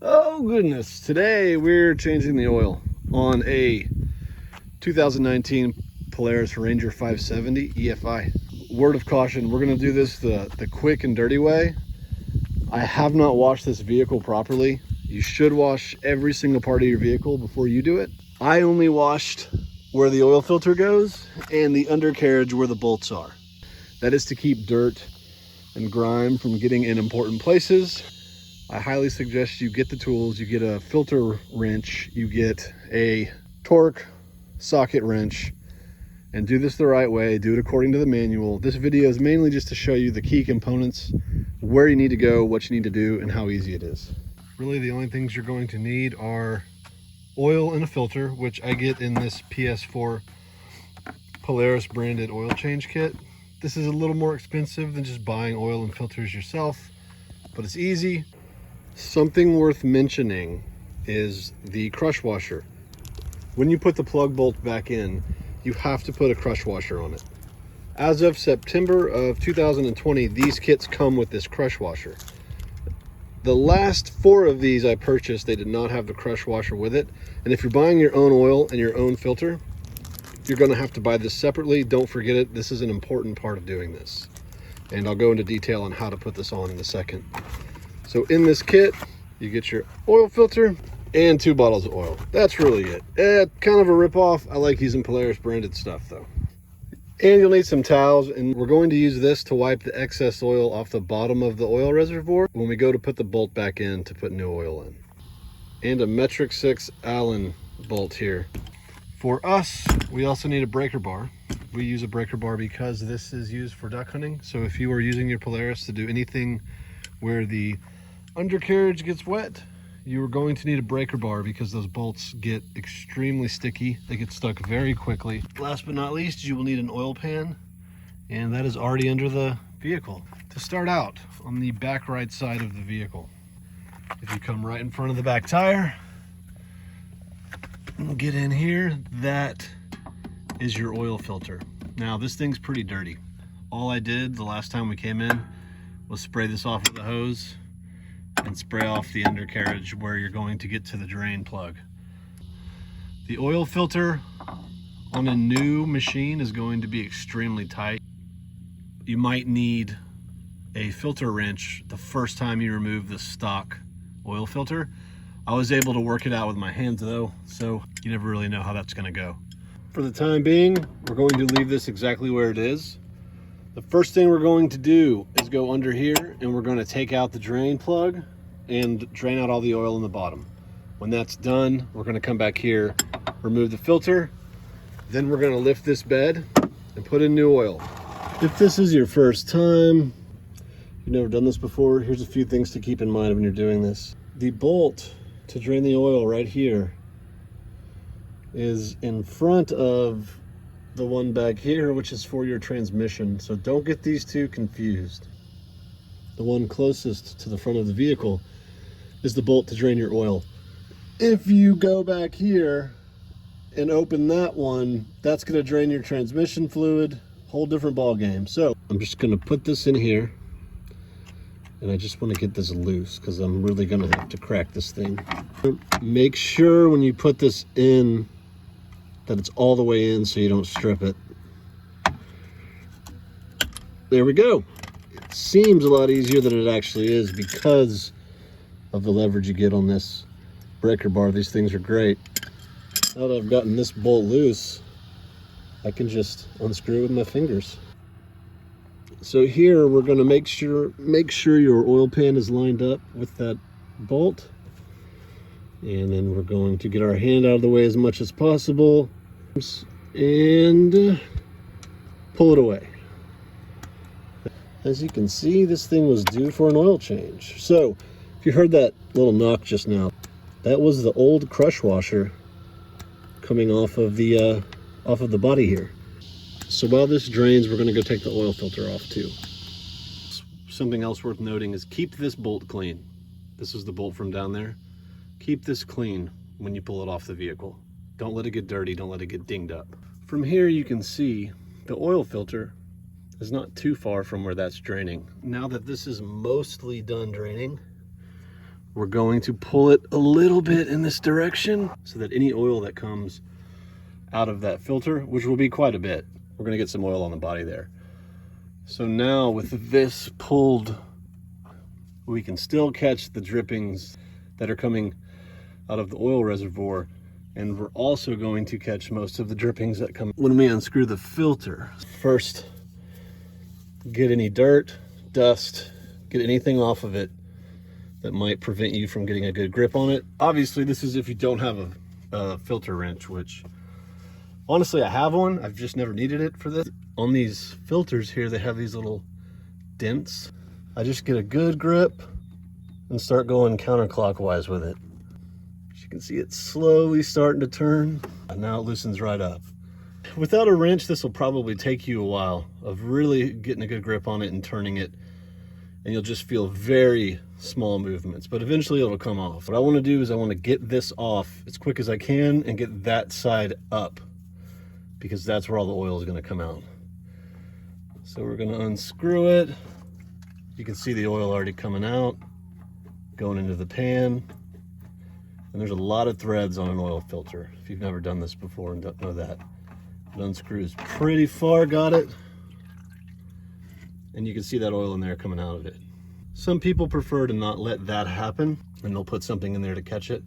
Oh goodness, today we're changing the oil on a 2019 Polaris Ranger 570 EFI. Word of caution, we're gonna do this the quick and dirty way. I have not washed this vehicle properly. You should wash every single part of your vehicle before you do it. I only washed where the oil filter goes and the undercarriage where the bolts are. That is to keep dirt and grime from getting in important places. I highly suggest you get the tools, you get a filter wrench, you get a torque socket wrench, and do this the right way, do it according to the manual. This video is mainly just to show you the key components, where you need to go, what you need to do, and how easy it is. Really the only things you're going to need are oil and a filter, which I get in this PS4 Polaris branded oil change kit. This is a little more expensive than just buying oil and filters yourself, but it's easy. Something worth mentioning is the crush washer. When you put the plug bolt back in, you have to put a crush washer on it. As of September of 2020, these kits come with this crush washer. The last 4 of these I purchased, they did not have the crush washer with it. And if you're buying your own oil and your own filter, you're gonna have to buy this separately. Don't forget it, this is an important part of doing this. And I'll go into detail on how to put this on in a second. So in this kit, you get your oil filter and 2 bottles of oil. That's really it. Kind of a ripoff. I like using Polaris branded stuff though. And you'll need some towels, and we're going to use this to wipe the excess oil off the bottom of the oil reservoir when we go to put the bolt back in to put new oil in. And a metric 6 Allen bolt here. For us, we also need a breaker bar. We use a breaker bar because this is used for duck hunting. So if you are using your Polaris to do anything where the undercarriage gets wet, you're going to need a breaker bar because those bolts get extremely sticky. They get stuck very quickly. Last but not least, you will need an oil pan, and that is already under the vehicle. To start out, on the back right side of the vehicle, if you come right in front of the back tire, we'll get in here, that is your oil filter. Now this thing's pretty dirty. All I did the last time we came in was spray this off with a hose and spray off the undercarriage where you're going to get to the drain plug. The oil filter on a new machine is going to be extremely tight. You might need a filter wrench the first time you remove the stock oil filter. I was able to work it out with my hands though, so you never really know how that's gonna go. For the time being, we're going to leave this exactly where it is. The first thing we're going to do is go under here and we're going to take out the drain plug and drain out all the oil in the bottom. When that's done, we're going to come back here, remove the filter, then we're going to lift this bed and put in new oil. If this is your first time, you've never done this before, here's a few things to keep in mind when you're doing this. The bolt to drain the oil right here is in front of the one back here, which is for your transmission. So don't get these two confused. The one closest to the front of the vehicle is the bolt to drain your oil. If you go back here and open that one, that's gonna drain your transmission fluid, whole different ball game. So I'm just gonna put this in here, and I just wanna get this loose because I'm really gonna have to crack this thing. Make sure when you put this in that it's all the way in so you don't strip it. There we go. It seems a lot easier than it actually is because of the leverage you get on this breaker bar. These things are great. Now that I've gotten this bolt loose, I can just unscrew it with my fingers. So here we're going to make sure your oil pan is lined up with that bolt. And then we're going to get our hand out of the way as much as possible and pull it away. As you can see, this thing was due for an oil change. So if you heard that little knock just now, that was the old crush washer coming off of the body here. So while this drains, we're going to go take the oil filter off too. Something else worth noting is keep this bolt clean. This is the bolt from down there. Keep this clean when you pull it off the vehicle. Don't let it get dirty, don't let it get dinged up. From here you can see the oil filter is not too far from where that's draining. Now that this is mostly done draining, We're going to pull it a little bit in this direction so that any oil that comes out of that filter, which will be quite a bit, we're gonna get some oil on the body there. So now with this pulled, we can still catch the drippings that are coming out of the oil reservoir, and we're also going to catch most of the drippings that come when we unscrew the filter. First, get any dirt, dust, get anything off of it that might prevent you from getting a good grip on it. Obviously, this is if you don't have a filter wrench, which honestly, I have one. I've just never needed it for this. On these filters here, they have these little dents. I just get a good grip and start going counterclockwise with it. As you can see, it's slowly starting to turn, and now it loosens right up. Without a wrench, this will probably take you a while of really getting a good grip on it and turning it, and you'll just feel very small movements, but eventually it'll come off. What I want to do is I want to get this off as quick as I can and get that side up, because that's where all the oil is going to come out. So we're going to unscrew it. You can see the oil already coming out, going into the pan. And there's a lot of threads on an oil filter. If you've never done this before and don't know that, it unscrews pretty far, got it? And you can see that oil in there coming out of it. Some people prefer to not let that happen, and they'll put something in there to catch it.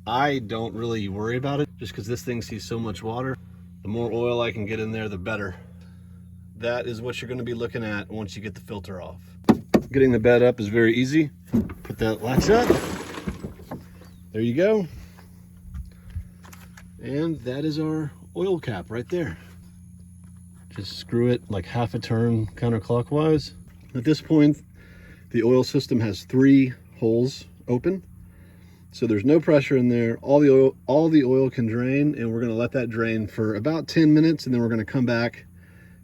I don't really worry about it, just because this thing sees so much water. The more oil I can get in there, the better. That is what you're going to be looking at once you get the filter off. Getting the bed up is very easy. Put that latch up. There you go. And that is our oil cap right there. Just screw it like half a turn counterclockwise. At this point, the oil system has 3 holes open. So there's no pressure in there. All the oil can drain, and we're gonna let that drain for about 10 minutes, and then we're gonna come back,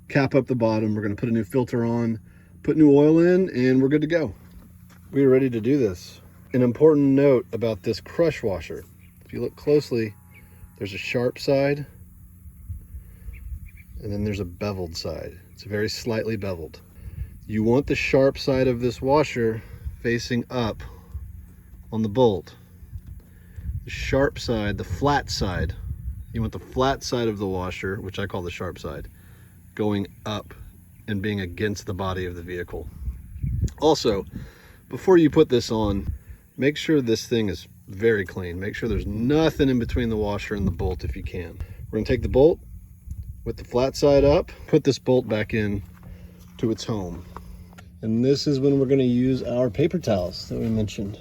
cap up the bottom. We're gonna put a new filter on, put new oil in, and we're good to go. We are ready to do this. An important note about this crush washer. If you look closely, there's a sharp side, and then there's a beveled side. It's very slightly beveled. You want the sharp side of this washer facing up on the bolt. The sharp side, the flat side, you want the flat side of the washer, which I call the sharp side, going up and being against the body of the vehicle. Also, before you put this on, make sure this thing is very clean. Make sure there's nothing in between the washer and the bolt if you can. We're gonna take the bolt with the flat side up, put this bolt back in to its home. And this is when we're gonna use our paper towels that we mentioned.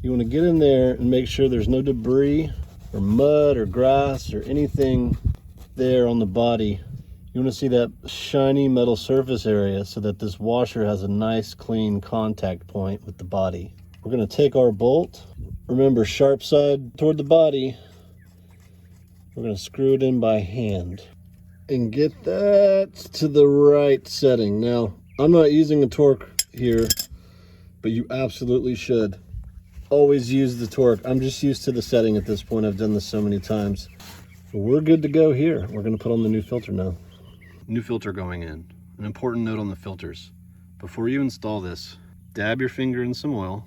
You want to get in there and make sure there's no debris or mud or grass or anything there on the body. You want to see that shiny metal surface area so that this washer has a nice clean contact point with the body. We're going to take our bolt, remember sharp side toward the body. We're going to screw it in by hand and get that to the right setting. Now, I'm not using a torque here, but you absolutely should always use the torque. I'm just used to the setting at this point. I've done this so many times. We're good to go here. We're going to put on the new filter now. New filter going in. An important note on the filters. Before you install this, dab your finger in some oil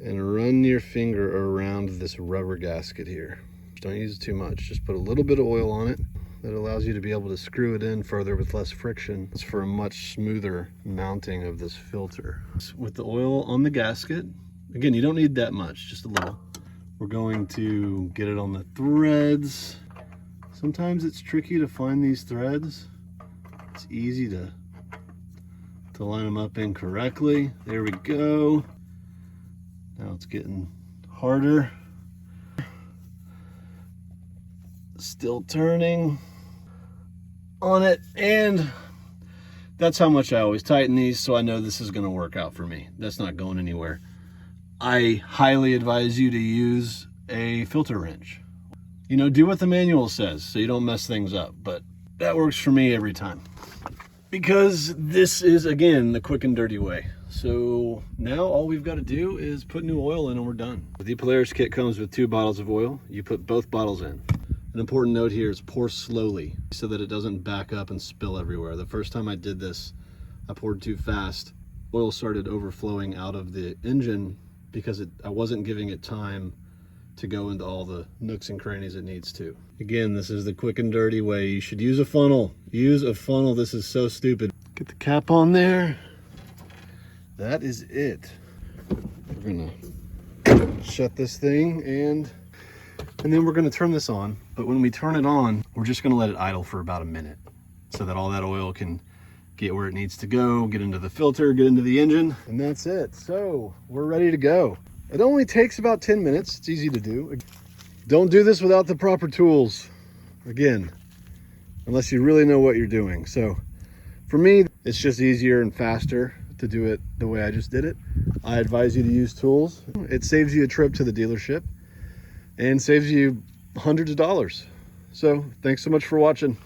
and run your finger around this rubber gasket here. Don't use it too much. Just put a little bit of oil on it. That allows you to be able to screw it in further with less friction. It's for a much smoother mounting of this filter. With the oil on the gasket, again, you don't need that much, just a little. We're going to get it on the threads. Sometimes it's tricky to find these threads. It's easy to line them up incorrectly. There we go. Now it's getting harder. Still turning on it, and that's how much I always tighten these, so I know this is gonna work out for me. That's not going anywhere. I highly advise you to use a filter wrench. You know, do what the manual says so you don't mess things up, but that works for me every time. Because this is, again, the quick and dirty way. So now all we've got to do is put new oil in and we're done. The Polaris kit comes with 2 bottles of oil. You put both bottles in. An important note here is pour slowly so that it doesn't back up and spill everywhere. The first time I did this, I poured too fast. Oil started overflowing out of the engine because I wasn't giving it time to go into all the nooks and crannies it needs to. Again, this is the quick and dirty way. You should use a funnel. Use a funnel. This is so stupid. Get the cap on there. That is it. We're gonna shut this thing and then we're gonna turn this on. But when we turn it on, we're just gonna let it idle for about a minute so that all that oil can get where it needs to go, get into the filter, get into the engine, and that's it. So we're ready to go. It only takes about 10 minutes. It's easy to do. Don't do this without the proper tools, again, unless you really know what you're doing. So for me, it's just easier and faster to do it the way I just did it. I advise you to use tools. It saves you a trip to the dealership and saves you hundreds of dollars. So thanks so much for watching.